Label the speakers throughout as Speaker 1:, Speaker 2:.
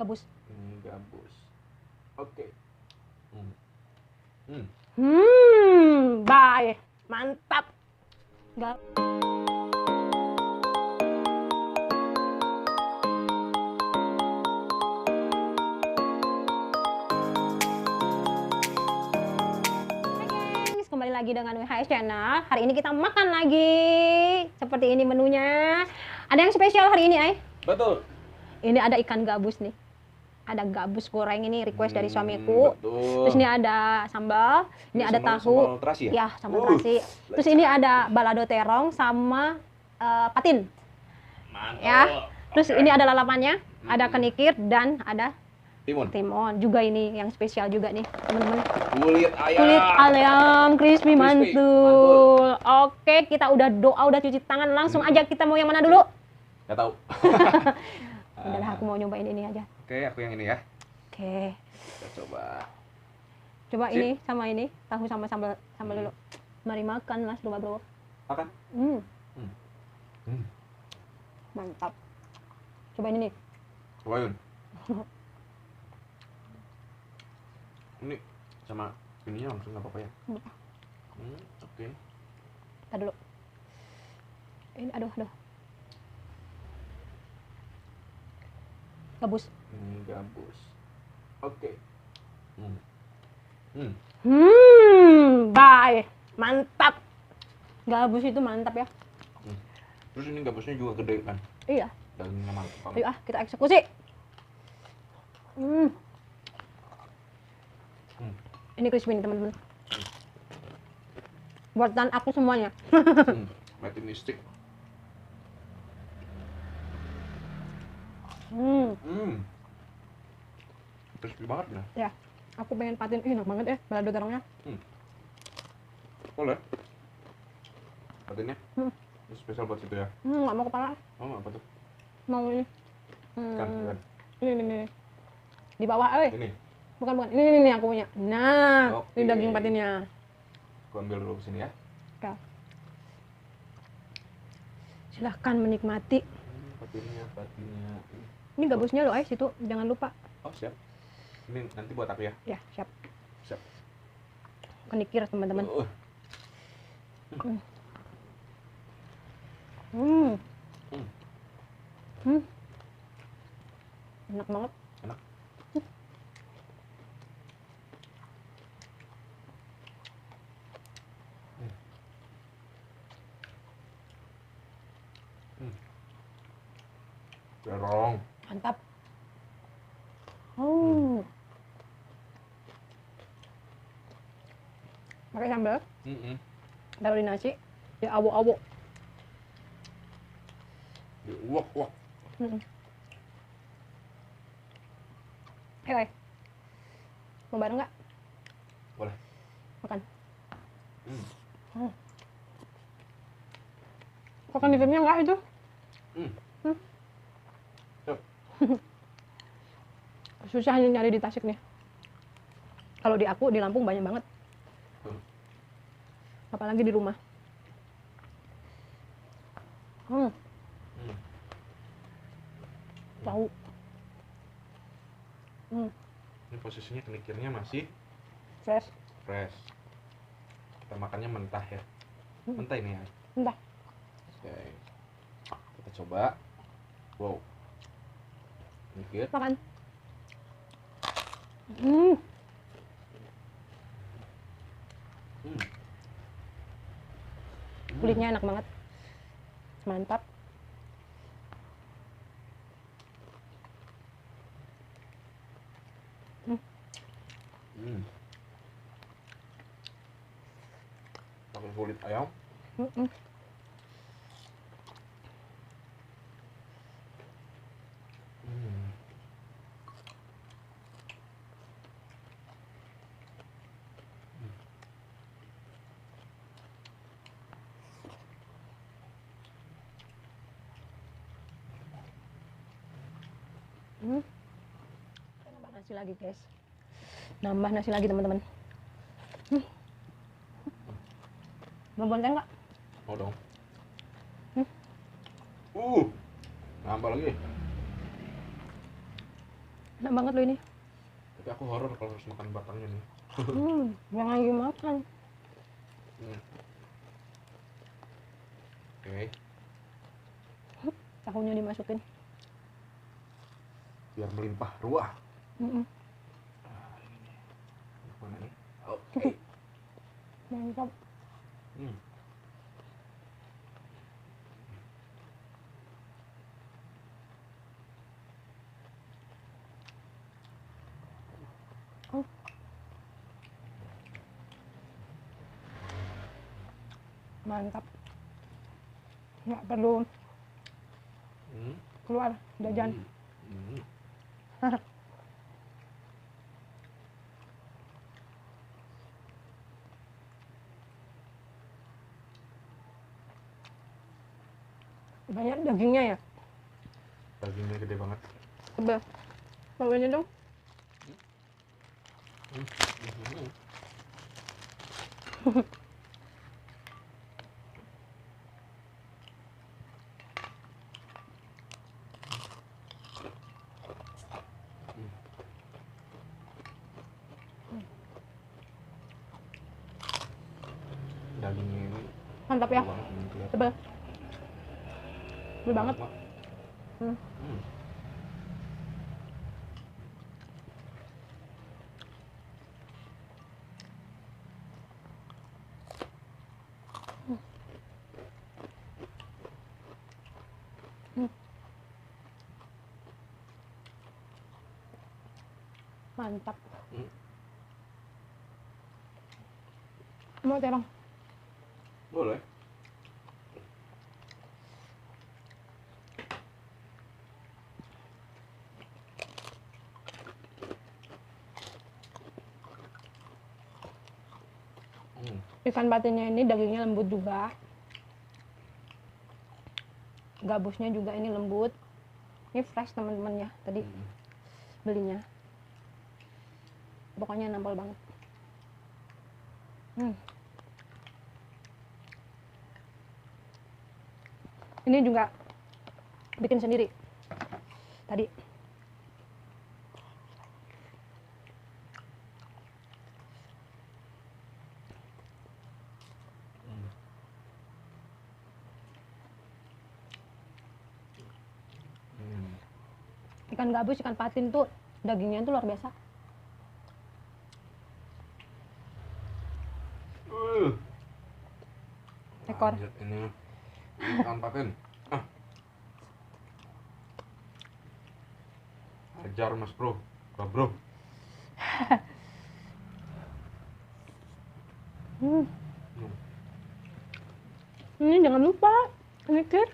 Speaker 1: Gabus.
Speaker 2: Ini gabus. Oke.
Speaker 1: Bye. Mantap. Kembali lagi dengan WHS Channel. Hari ini kita makan lagi. Seperti ini menunya. Ada yang spesial hari ini, Ay?
Speaker 2: Betul.
Speaker 1: Ini ada ikan gabus nih. Ada gabus goreng ini request dari suamiku.
Speaker 2: Betul.
Speaker 1: Terus ini ada sambal, ini ada tahu.
Speaker 2: Sambal terasi ya?
Speaker 1: Ya, sambal terasi. Terus ini ada balado terong sama patin.
Speaker 2: Mantap.
Speaker 1: Ya. Terus ini ada lalapannya, ada kenikir dan ada timun juga ini yang spesial juga nih teman-teman.
Speaker 2: Kulit ayam.
Speaker 1: Kulit ayam crispy mantul. Oke, kita udah doa, udah cuci tangan, langsung aja kita mau yang mana dulu?
Speaker 2: Gak tahu.
Speaker 1: Udahlah, aku mau nyobain ini aja.
Speaker 2: Oke, aku yang ini ya.
Speaker 1: Oke.
Speaker 2: Kita coba.
Speaker 1: Coba ini sama ini, tahu sama sambal dulu. Mari makan Mas Bro.
Speaker 2: Makan.
Speaker 1: Mantap. Coba ini nih.
Speaker 2: Cobain. Ini sama ininya langsung nggak apa-apa ya? Oke.
Speaker 1: Kita dulu. Ini aduh. Gabus.
Speaker 2: Ini gabus. Oke.
Speaker 1: Bye. Mantap. Gabus itu mantap ya.
Speaker 2: Terus ini gabusnya juga gede kan?
Speaker 1: Iya.
Speaker 2: Dagingnya mantap.
Speaker 1: Ayo kita eksekusi. Ini crispy nih teman-teman. Buatan aku semuanya.
Speaker 2: Made in stick. Crispy banget nah.
Speaker 1: Ya, aku pengen patin. Enak banget ya balado terongnya.
Speaker 2: Boleh. Patinnya? Ini spesial buat situ ya?
Speaker 1: Nggak mau kepala.
Speaker 2: Oh, apa tuh?
Speaker 1: Mau ini.
Speaker 2: Kan.
Speaker 1: Ini. Di bawah,
Speaker 2: Ini.
Speaker 1: Bukan. Ini aku punya. Nah, ini daging patinnya.
Speaker 2: Aku ambil dulu kesini ya.
Speaker 1: Ya. Silahkan menikmati.
Speaker 2: Patinnya.
Speaker 1: Ini gabusnya loh, situ. Jangan lupa.
Speaker 2: Oh, siap. Ini nanti buat aku ya?
Speaker 1: Ya, siap.
Speaker 2: Siap.
Speaker 1: Kenikir, teman-teman. Enak banget.
Speaker 2: Enak. Terong.
Speaker 1: Mantap. Pakai sambal. Taruh di nasi. Di awok-awok.
Speaker 2: Di uwak.
Speaker 1: Ayo, mau bareng nggak?
Speaker 2: Boleh.
Speaker 1: Makan. Kok kenitirnya nggak itu? Susah nyari di Tasik nih. Kalau di aku, di Lampung banyak banget. Apalagi di rumah. Tahu.
Speaker 2: Ini posisinya kenikirnya masih
Speaker 1: Fresh.
Speaker 2: Kita makannya mentah ya. Mentah ini ya.
Speaker 1: Entah.
Speaker 2: Oke. Kita coba. Wow. Kenikir.
Speaker 1: Makan. Kulitnya enak banget. Mantap.
Speaker 2: Pakai kulit ayam.
Speaker 1: Nambah nasi lagi guys. Nambah nasi lagi teman-teman. Mau bonteng nggak?
Speaker 2: Mau dong. Nambah lagi.
Speaker 1: Enak banget loh ini.
Speaker 2: Tapi aku horor kalau harus makan batangnya nih.
Speaker 1: Jangan lagi makan.
Speaker 2: Oke,
Speaker 1: Tahunya dimasukin.
Speaker 2: biar melimpah ruah.
Speaker 1: Mm-mm.
Speaker 2: Mana nih? Oke.
Speaker 1: Mantap.
Speaker 2: Hmm.
Speaker 1: Oh. Mantap. Nggak perlu keluar jajan. Banyak dagingnya ya.
Speaker 2: Dagingnya gede banget.
Speaker 1: Coba bawanya dong.
Speaker 2: Dagingnya ini
Speaker 1: Mantap ya.
Speaker 2: banget ini kelihatan.
Speaker 1: Coba. Gede banget.
Speaker 2: Hmm.
Speaker 1: Mantap. Mau terong?
Speaker 2: Boleh.
Speaker 1: Ikan patinnya ini dagingnya lembut juga. Gabusnya juga ini lembut. Ini fresh teman-teman ya tadi belinya. Pokoknya nampol banget. Ini juga bikin sendiri tadi. Ikan gabus, ikan patin tuh dagingnya tuh luar biasa. Ekor.
Speaker 2: Lanjut ini ikan patin. Ajar mas bro, bro.
Speaker 1: Ini jangan lupa mikir.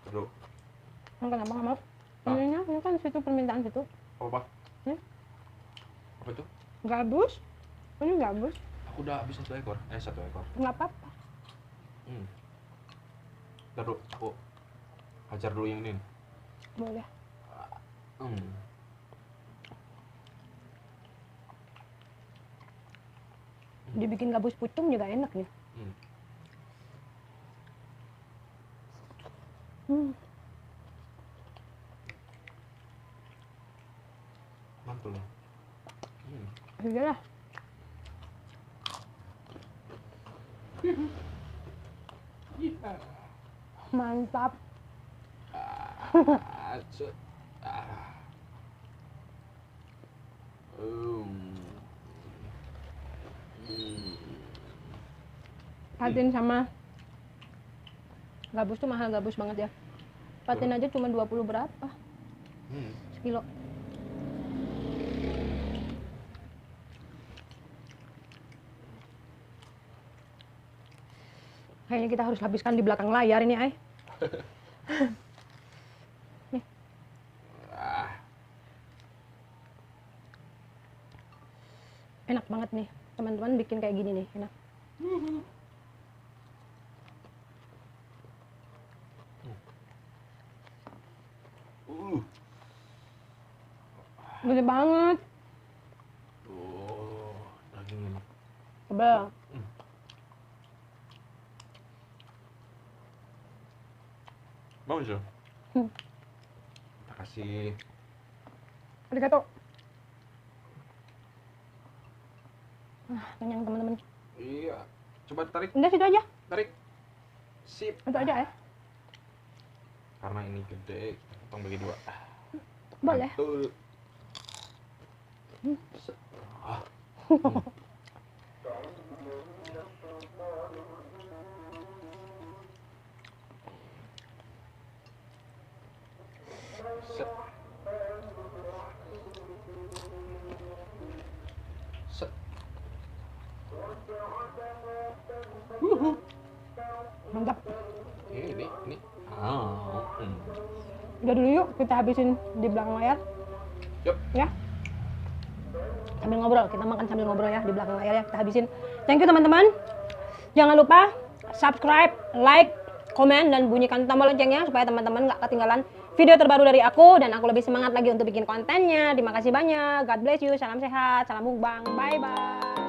Speaker 2: Bro.
Speaker 1: Kenapa nggak mau? Ini kan situ permintaan situ.
Speaker 2: Apa? Apa itu?
Speaker 1: Gabus. Ini gabus.
Speaker 2: Aku udah habis 1 ekor. 1 ekor.
Speaker 1: Nggak apa-apa.
Speaker 2: Ntar dulu, aku hajar dulu yang ini.
Speaker 1: Boleh. Dibikin gabus pucung juga enak ya.
Speaker 2: Mantul ya.
Speaker 1: Iya lah. Mantap. Patin sama gabus tuh mahal, gabus banget ya. Patin aja cuma 20 berapa? Sekilo. Kayaknya kita harus habiskan di belakang layar ini, Ay. Nih. Enak banget nih, teman-teman bikin kayak gini nih, enak. Gede banget.
Speaker 2: Tuh, daging ini.
Speaker 1: Tebel.
Speaker 2: Bagus ya?
Speaker 1: Hmm.
Speaker 2: Kita kasih
Speaker 1: Arigato. Kenyang teman-teman.
Speaker 2: iya. Coba tarik,
Speaker 1: Udah situ aja.
Speaker 2: tarik. Sip.
Speaker 1: Itu aja ya.
Speaker 2: Karena ini gede, potong bagi 2.
Speaker 1: Boleh.
Speaker 2: Betul. Ah. Set. Set.
Speaker 1: Mantap.
Speaker 2: Ini. Ah.
Speaker 1: Udah dulu yuk kita habisin di belakang layar.
Speaker 2: Yuk.
Speaker 1: Ya. Sambil ngobrol, kita makan sambil ngobrol ya di belakang layar ya, kita habisin. Thank you teman-teman. Jangan lupa subscribe, like, komen, dan bunyikan tombol loncengnya supaya teman-teman nggak ketinggalan video terbaru dari aku dan aku lebih semangat lagi untuk bikin kontennya. Terima kasih banyak. God bless you. Salam sehat, salam mukbang. Bye bye.